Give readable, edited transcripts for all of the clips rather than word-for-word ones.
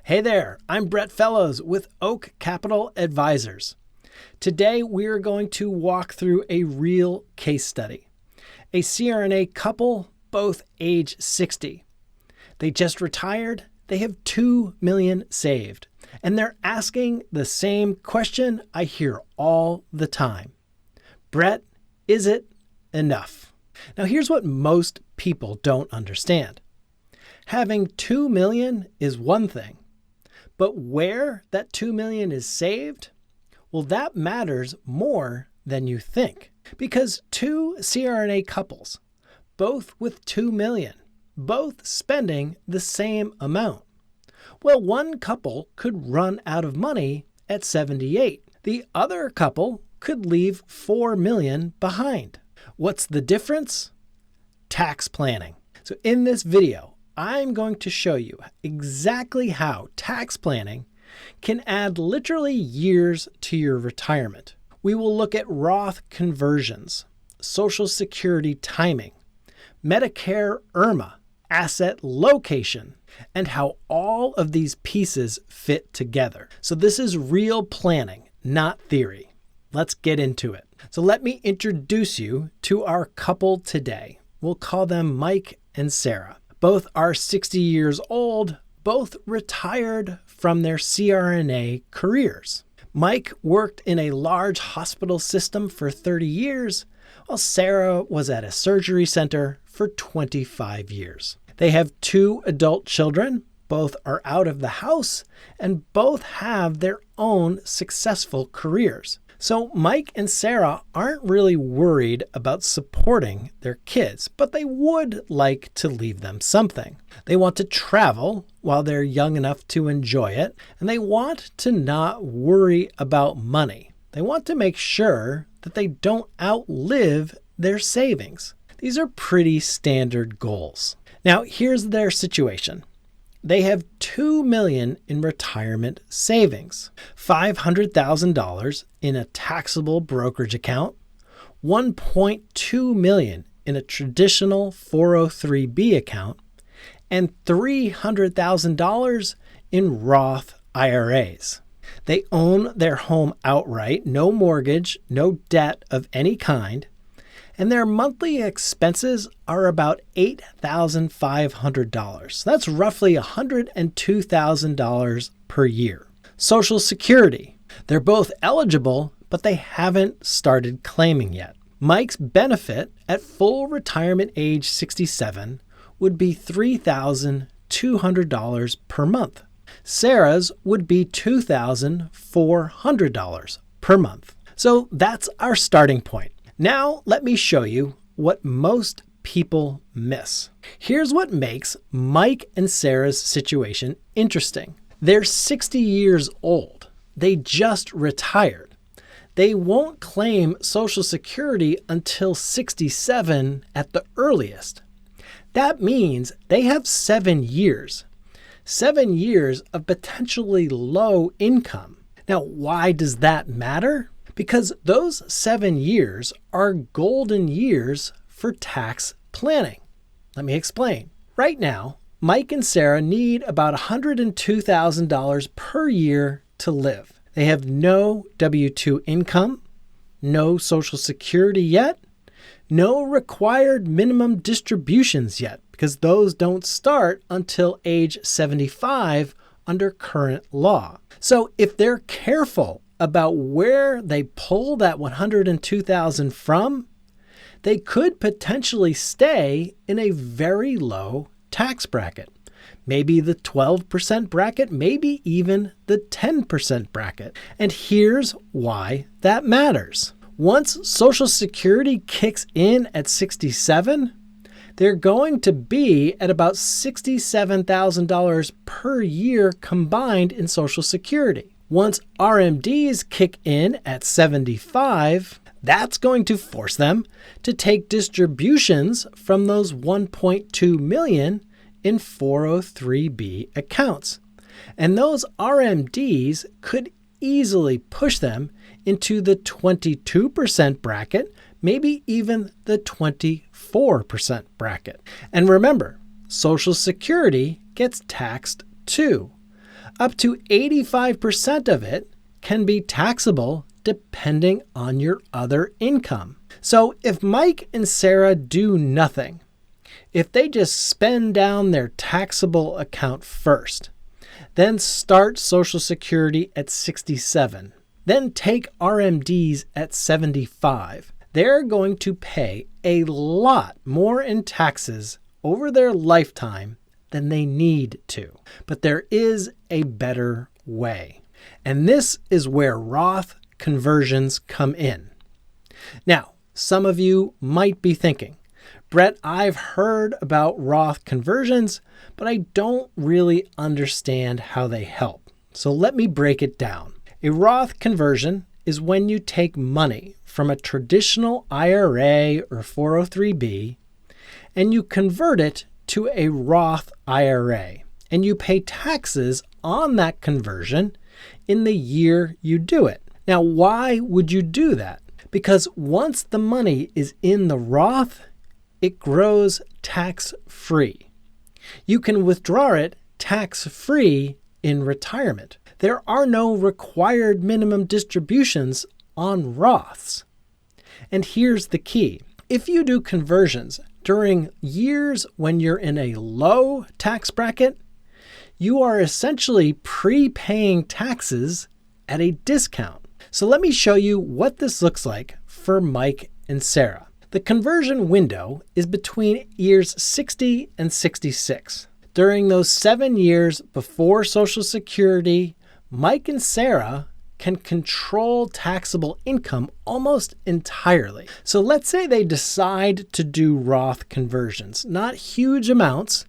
Hey there, I'm Brett Fellows with Oak Capital Advisors. Today we are going to walk through a real case study. A CRNA couple, both age 60. They just retired, they have $2 million saved, and they're asking the same question I hear all the time. Brett, is it enough? Now here's what most people don't understand. Having $2 million is one thing. But where that $2 million is saved, well, that matters more than you think. Because two CRNA couples, both with $2 million, both spending the same amount. Well, one couple could run out of money at 78. The other couple could leave $4 million behind. What's the difference? Tax planning. So in this video, I'm going to show you exactly how tax planning can add literally years to your retirement. We will look at Roth conversions, Social Security timing, Medicare IRMAA, asset location, and how all of these pieces fit together. So this is real planning, not theory. Let's get into it. So let me introduce you to our couple today. We'll call them Mike and Sarah. Both are 60 years old, both retired from their CRNA careers. Mike worked in a large hospital system for 30 years, while Sarah was at a surgery center for 25 years. They have two adult children, both are out of the house, and both have their own successful careers. So Mike and Sarah aren't really worried about supporting their kids, but they would like to leave them something. They want to travel while they're young enough to enjoy it, and they want to not worry about money. They want to make sure that they don't outlive their savings. These are pretty standard goals. Now, here's their situation. They have $2 million in retirement savings, $500,000 in a taxable brokerage account, $1.2 million in a traditional 403(b) account, and $300,000 in Roth IRAs. They own their home outright, no mortgage, no debt of any kind, and their monthly expenses are about $8,500. That's roughly $102,000 per year. Social Security. They're both eligible, but they haven't started claiming yet. Mike's benefit at full retirement age 67 would be $3,200 per month. Sarah's would be $2,400 per month. So that's our starting point. Now, let me show you what most people miss. Here's what makes Mike and Sarah's situation interesting. They're 60 years old. They just retired. They won't claim Social Security until 67 at the earliest. That means they have 7 years. 7 years of potentially low income. Now, why does that matter? Because those 7 years are golden years for tax planning. Let me explain. Right now, Mike and Sarah need about $102,000 per year to live. They have no W-2 income, no Social Security yet, no required minimum distributions yet, because those don't start until age 75 under current law. So if they're careful about where they pull that $102,000 from, they could potentially stay in a very low tax bracket. Maybe the 12% bracket, maybe even the 10% bracket. And here's why that matters. Once Social Security kicks in at 67, they're going to be at about $67,000 per year combined in Social Security. Once RMDs kick in at 75, that's going to force them to take distributions from those $1.2 million in 403(b) accounts. And those RMDs could easily push them into the 22% bracket, maybe even the 24% bracket. And remember, Social Security gets taxed too. Up to 85% of it can be taxable depending on your other income. So if Mike and Sarah do nothing, if they just spend down their taxable account first, then start Social Security at 67, then take RMDs at 75, they're going to pay a lot more in taxes over their lifetime than they need to. But there is a better way. And this is where Roth conversions come in. Now, some of you might be thinking, Brett, I've heard about Roth conversions, but I don't really understand how they help. So let me break it down. A Roth conversion is when you take money from a traditional IRA or 403b and you convert it to a Roth IRA, and you pay taxes on that conversion in the year you do it. Now, why would you do that? Because once the money is in the Roth, it grows tax-free. You can withdraw it tax-free in retirement. There are no required minimum distributions on Roths. And here's the key. If you do conversions during years when you're in a low tax bracket, you are essentially prepaying taxes at a discount. So let me show you what this looks like for Mike and Sarah. The conversion window is between years 60 and 66. During those 7 years before Social Security, Mike and Sarah can control taxable income almost entirely. So let's say they decide to do Roth conversions, not huge amounts,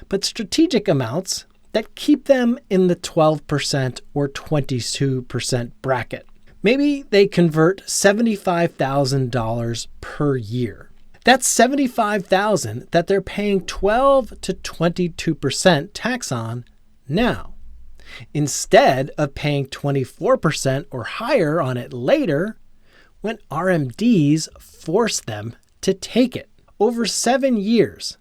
but strategic amounts that keep them in the 12% or 22% bracket. Maybe they convert $75,000 per year. That's $75,000 that they're paying 12 to 22% tax on now. Instead of paying 24% or higher on it later, when RMDs force them to take it. Over 7 years,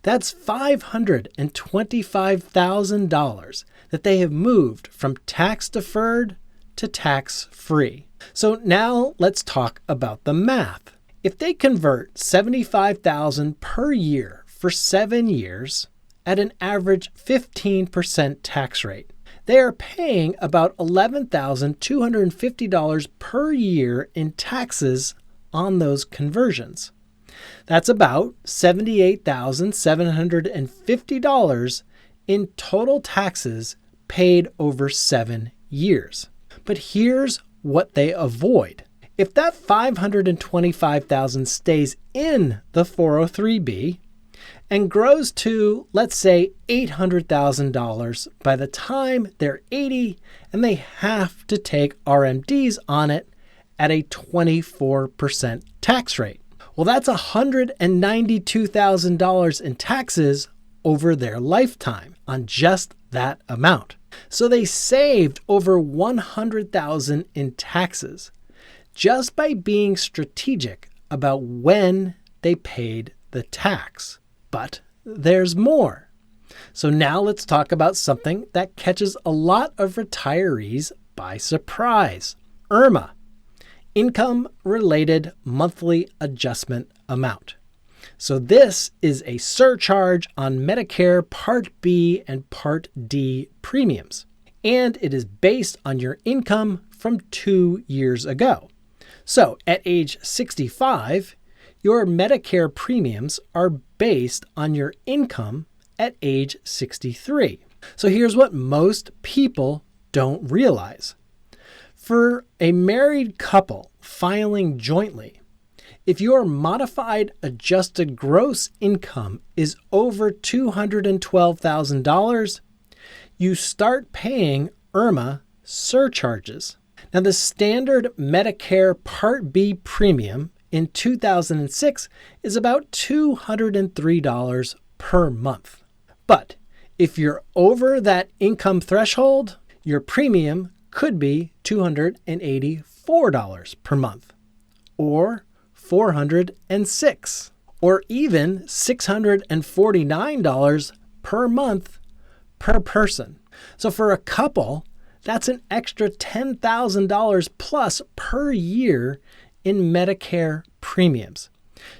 that's $525,000 that they have moved from tax-deferred to tax-free. So now let's talk about the math. If they convert $75,000 per year for 7 years at an average 15% tax rate, they are paying about $11,250 per year in taxes on those conversions. That's about $78,750 in total taxes paid over 7 years. But here's what they avoid. If that $525,000 stays in the 403b and grows to, let's say, $800,000 by the time they're 80 and they have to take RMDs on it at a 24% tax rate. Well, that's $192,000 in taxes over their lifetime on just that amount. So they saved over $100,000 in taxes just by being strategic about when they paid the tax. But there's more. So now let's talk about something that catches a lot of retirees by surprise. IRMAA, Income-Related Monthly Adjustment Amount. So this is a surcharge on Medicare Part B and Part D premiums. And it is based on your income from 2 years ago. So at age 65, your Medicare premiums are based on your income at age 63. So here's what most people don't realize. For a married couple filing jointly, if your modified adjusted gross income is over $212,000, you start paying IRMAA surcharges. Now, the standard Medicare Part B premium in 2006 is about $203 per month. But if you're over that income threshold, your premium could be $284 per month, or $406, or even $649 per month per person. So for a couple, that's an extra $10,000 plus per year in Medicare premiums,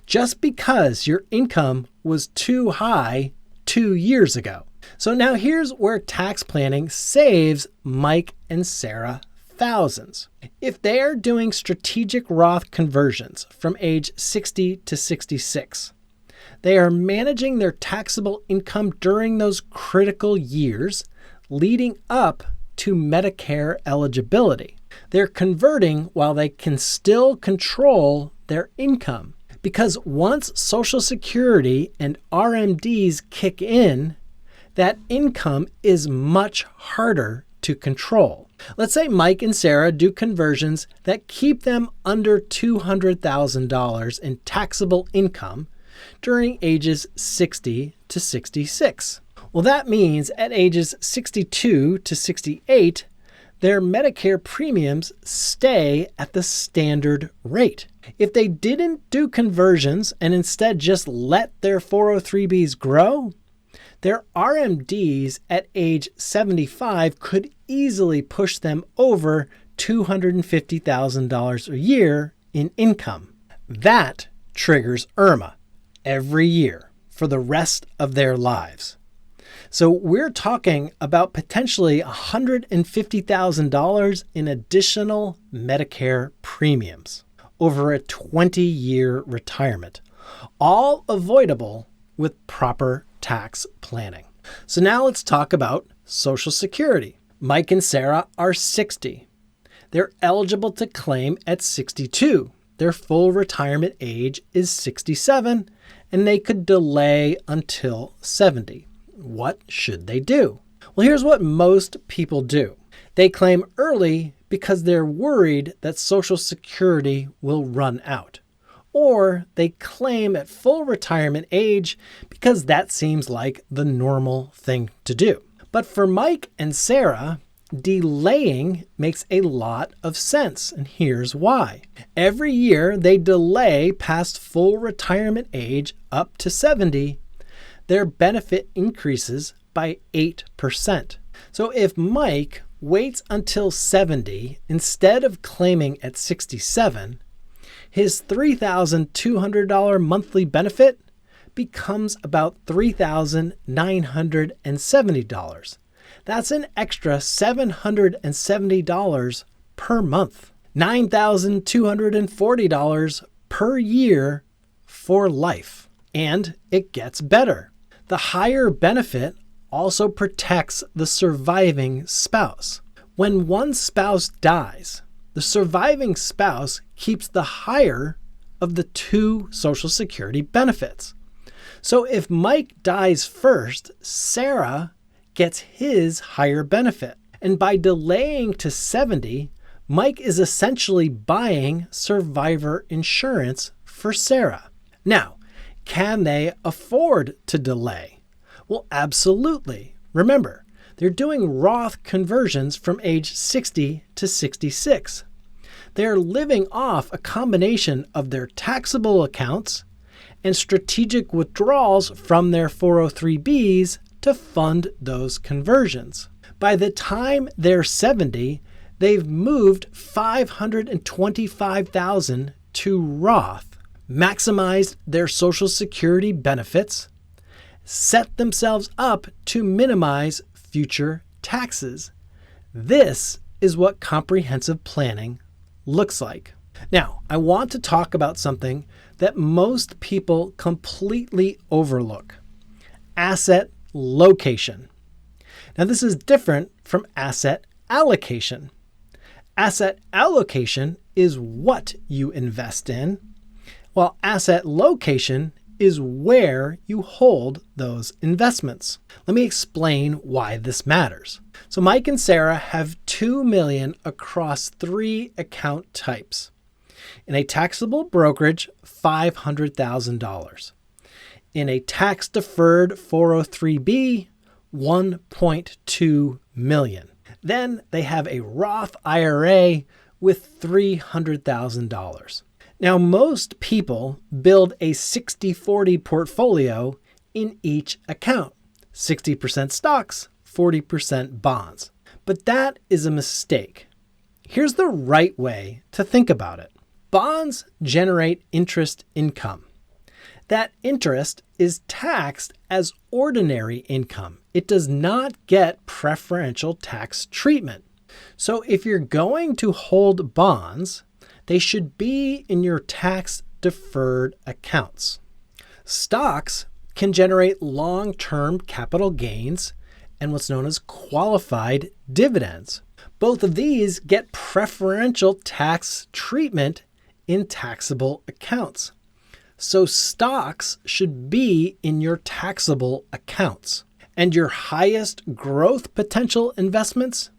just because your income was too high 2 years ago. So now here's where tax planning saves Mike and Sarah thousands. If they are doing strategic Roth conversions from age 60 to 66, they are managing their taxable income during those critical years leading up to Medicare eligibility. They're converting while they can still control their income, because once Social Security and RMDs kick in, that income is much harder to control. Let's say Mike and Sarah do conversions that keep them under $200,000 in taxable income during ages 60 to 66. Well, that means at ages 62 to 68, their Medicare premiums stay at the standard rate. If they didn't do conversions and instead just let their 403Bs grow, their RMDs at age 75 could easily push them over $250,000 a year in income. That triggers IRMAA every year for the rest of their lives. So we're talking about potentially $150,000 in additional Medicare premiums over a 20-year retirement, all avoidable with proper tax planning. So now let's talk about Social Security. Mike and Sarah are 60. They're eligible to claim at 62. Their full retirement age is 67, and they could delay until 70. What should they do? Well, here's what most people do. They claim early because they're worried that Social Security will run out. Or they claim at full retirement age because that seems like the normal thing to do. But for Mike and Sarah, delaying makes a lot of sense, and here's why. Every year they delay past full retirement age up to 70, their benefit increases by 8%. So if Mike waits until 70 instead of claiming at 67, his $3,200 monthly benefit becomes about $3,970. That's an extra $770 per month, $9,240 per year for life. And it gets better. The higher benefit also protects the surviving spouse. When one spouse dies, the surviving spouse keeps the higher of the two Social Security benefits. So if Mike dies first, Sarah gets his higher benefit. And by delaying to 70, Mike is essentially buying survivor insurance for Sarah. Now, can they afford to delay? Well, absolutely. Remember, they're doing Roth conversions from age 60 to 66. They're living off a combination of their taxable accounts and strategic withdrawals from their 403Bs to fund those conversions. By the time they're 70, they've moved $525,000 to Roth, maximized their Social Security benefits, set themselves up to minimize future taxes. This is what comprehensive planning looks like. Now, I want to talk about something that most people completely overlook: asset location. Now, this is different from asset allocation. Asset allocation is what you invest in, while asset location is where you hold those investments. Let me explain why this matters. So Mike and Sarah have $2 million across 3 account types. In a taxable brokerage, $500,000. In a tax-deferred 403B, $1.2 million. Then they have a Roth IRA with $300,000. Now, most people build a 60-40 portfolio in each account. 60% stocks, 40% bonds. But that is a mistake. Here's the right way to think about it. Bonds generate interest income. That interest is taxed as ordinary income. It does not get preferential tax treatment. So if you're going to hold bonds, they should be in your tax-deferred accounts. Stocks can generate long-term capital gains and what's known as qualified dividends. Both of these get preferential tax treatment in taxable accounts. So stocks should be in your taxable accounts. And your highest growth potential investments,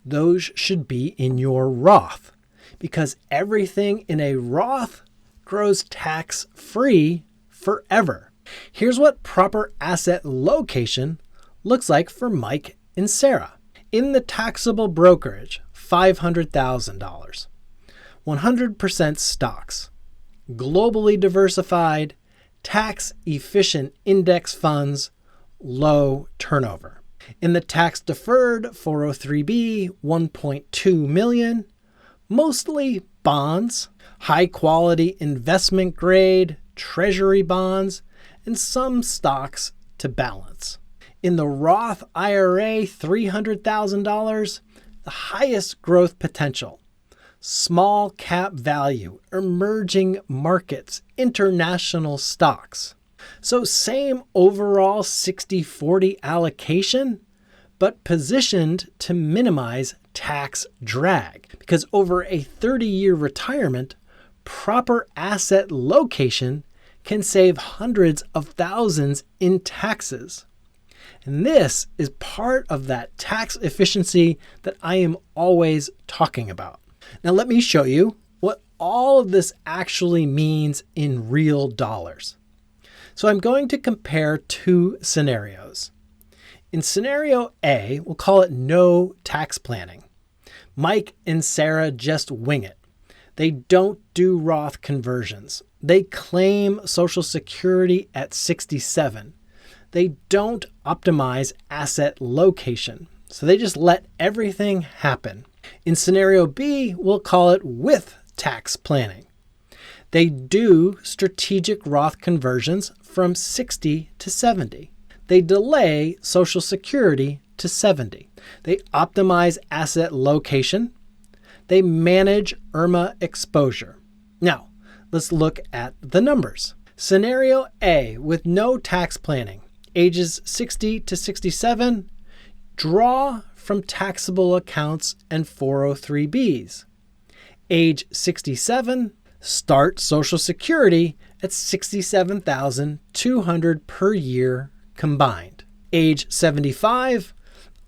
those should be in your Roth, because everything in a Roth grows tax-free forever. Here's what proper asset location looks like for Mike and Sarah. In the taxable brokerage, $500,000. 100% stocks, globally diversified, tax-efficient index funds, low turnover. In the tax-deferred 403b, $1.2 million, mostly bonds, high-quality investment grade, treasury bonds, and some stocks to balance. In the Roth IRA, $300,000, the highest growth potential, small cap value, emerging markets, international stocks. So same overall 60-40 allocation, but positioned to minimize tax drag. Because over a 30-year retirement, proper asset location can save hundreds of thousands in taxes. And this is part of that tax efficiency that I am always talking about. Now let me show you what all of this actually means in real dollars. So I'm going to compare two scenarios. In scenario A, we'll call it no tax planning. Mike and Sarah just wing it. They don't do Roth conversions. They claim Social Security at 67. They don't optimize asset location. So they just let everything happen. In scenario B, we'll call it with tax planning. They do strategic Roth conversions from 60 to 70. They delay Social Security to 70. They optimize asset location. They manage IRMAA exposure. Now, let's look at the numbers. Scenario A with no tax planning, ages 60 to 67, draw from taxable accounts and 403bs. Age 67, start Social Security at $67,200 per year combined. Age 75,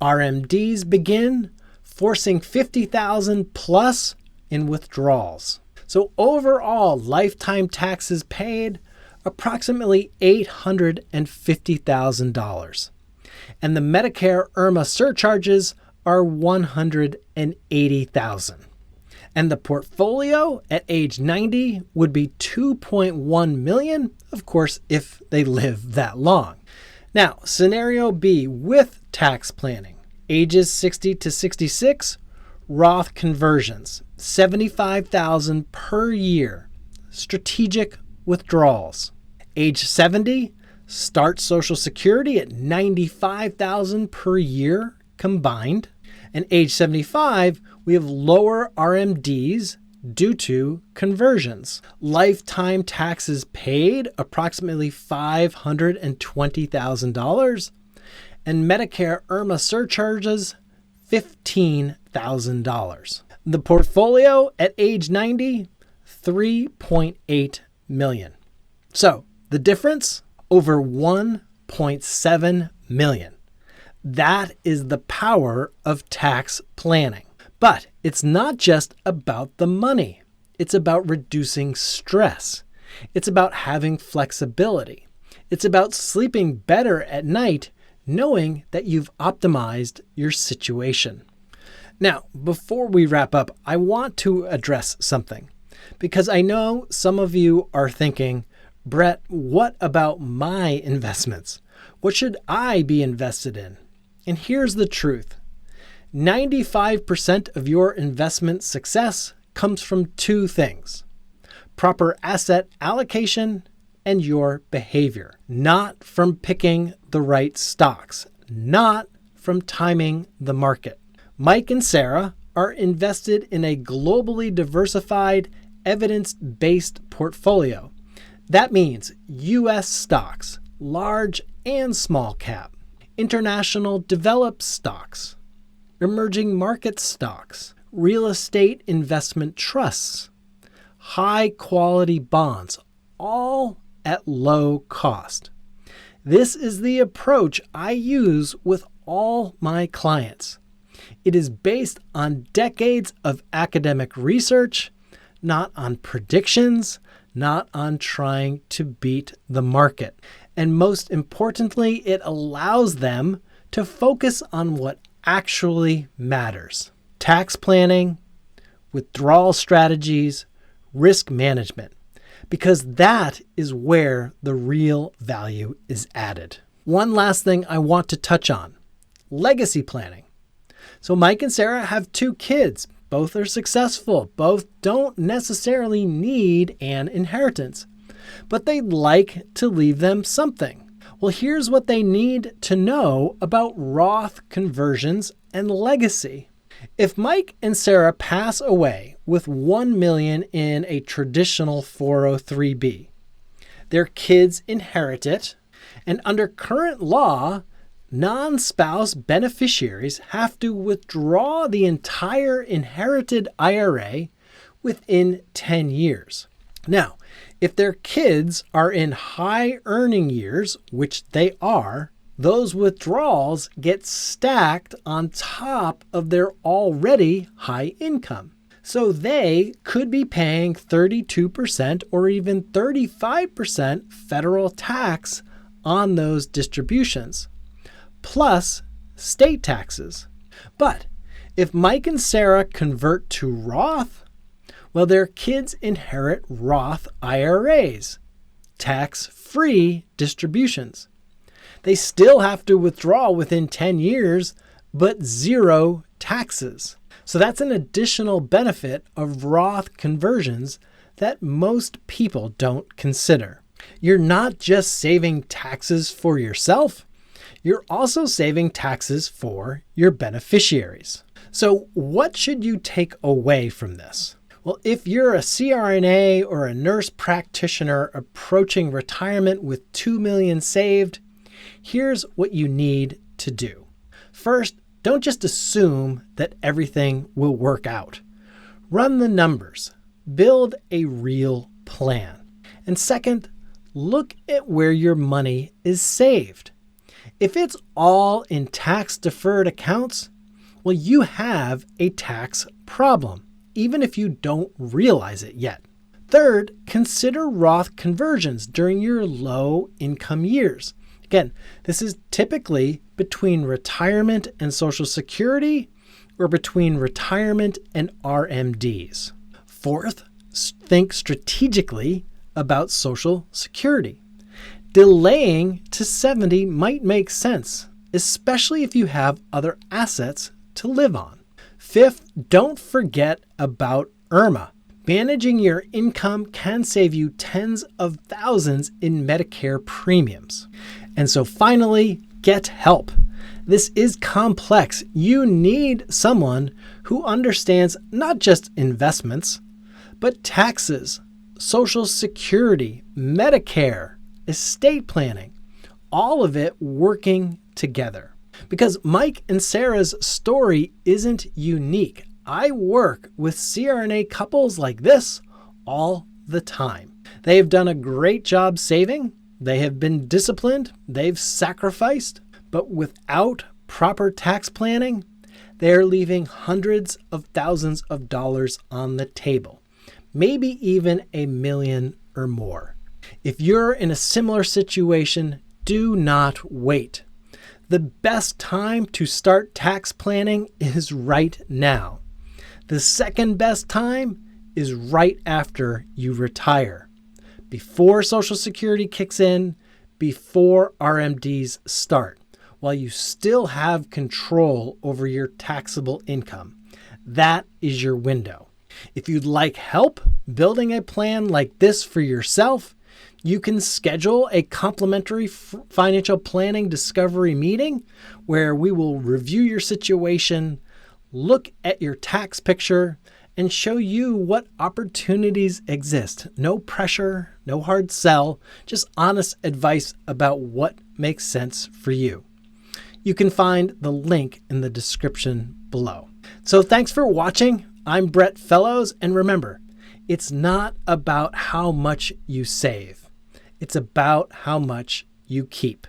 RMDs begin, forcing $50,000 plus in withdrawals. So overall, lifetime taxes paid, approximately $850,000. And the Medicare IRMAA surcharges are $180,000. And the portfolio at age 90 would be $2.1 million, of course, if they live that long. Now, scenario B with tax planning, ages 60 to 66, Roth conversions, $75,000 per year, strategic withdrawals. Age 70, start Social Security at $95,000 per year combined. And age 75, we have lower RMDs due to conversions. Lifetime taxes paid, approximately $520,000. And Medicare IRMAA surcharges, $15,000. The portfolio at age 90, $3.8 million. So the difference, over $1.7 million. That is the power of tax planning. But it's not just about the money. It's about reducing stress. It's about having flexibility. It's about sleeping better at night, knowing that you've optimized your situation. Now, before we wrap up, I want to address something, because I know some of you are thinking, Brett, what about my investments? What should I be invested in? And here's the truth. 95% of your investment success comes from two things: proper asset allocation and your behavior, not from picking the right stocks, not from timing the market. Mike and Sarah are invested in a globally diversified, evidence-based portfolio. That means U.S. stocks, large and small cap, international developed stocks, emerging market stocks, real estate investment trusts, high-quality bonds, all at low cost. This is the approach I use with all my clients. It is based on decades of academic research, not on predictions, not on trying to beat the market. And most importantly, it allows them to focus on what actually matters: tax planning, withdrawal strategies, risk management, because that is where the real value is added. One last thing I want to touch on: legacy planning. So Mike and Sarah have 2 kids. Both are successful. Both don't necessarily need an inheritance, but they'd like to leave them something. Well, here's what they need to know about Roth conversions and legacy. If Mike and Sarah pass away with $1 million in a traditional 403b, their kids inherit it, and under current law, non-spouse beneficiaries have to withdraw the entire inherited IRA within 10 years. Now, if their kids are in high earning years, which they are, those withdrawals get stacked on top of their already high income. So they could be paying 32% or even 35% federal tax on those distributions, plus state taxes. But if Mike and Sarah convert to Roth, well, their kids inherit Roth IRAs, tax-free distributions. They still have to withdraw within 10 years, but 0 taxes. So that's an additional benefit of Roth conversions that most people don't consider. You're not just saving taxes for yourself, you're also saving taxes for your beneficiaries. So what should you take away from this? Well, if you're a CRNA or a nurse practitioner approaching retirement with $2 million saved, here's what you need to do. First, don't just assume that everything will work out. Run the numbers. Build a real plan. And second, look at where your money is saved. If it's all in tax-deferred accounts, well, you have a tax problem, even if you don't realize it yet. Third, consider Roth conversions during your low-income years. Again, this is typically between retirement and Social Security or between retirement and RMDs. Fourth, think strategically about Social Security. Delaying to 70 might make sense, especially if you have other assets to live on. Fifth, don't forget about IRMAA. Managing your income can save you tens of thousands in Medicare premiums. And so finally, get help. This is complex. You need someone who understands not just investments, but taxes, Social Security, Medicare, estate planning, all of it working together. Because Mike and Sarah's story isn't unique. I work with CRNA couples like this all the time. They have done a great job saving. They have been disciplined. They've sacrificed. But without proper tax planning, they're leaving hundreds of thousands of dollars on the table, maybe even $1 million or more. If you're in a similar situation, do not wait. The best time to start tax planning is right now. The second best time is right after you retire, before Social Security kicks in, before RMDs start. while you still have control over your taxable income. That is your window. If you'd like help building a plan like this for yourself, you can schedule a complimentary financial planning discovery meeting where we will review your situation, look at your tax picture, and show you what opportunities exist. No pressure, no hard sell, just honest advice about what makes sense for you. You can find the link in the description below. So thanks for watching. I'm Brett Fellows, and remember, it's not about how much you save. It's about how much you keep.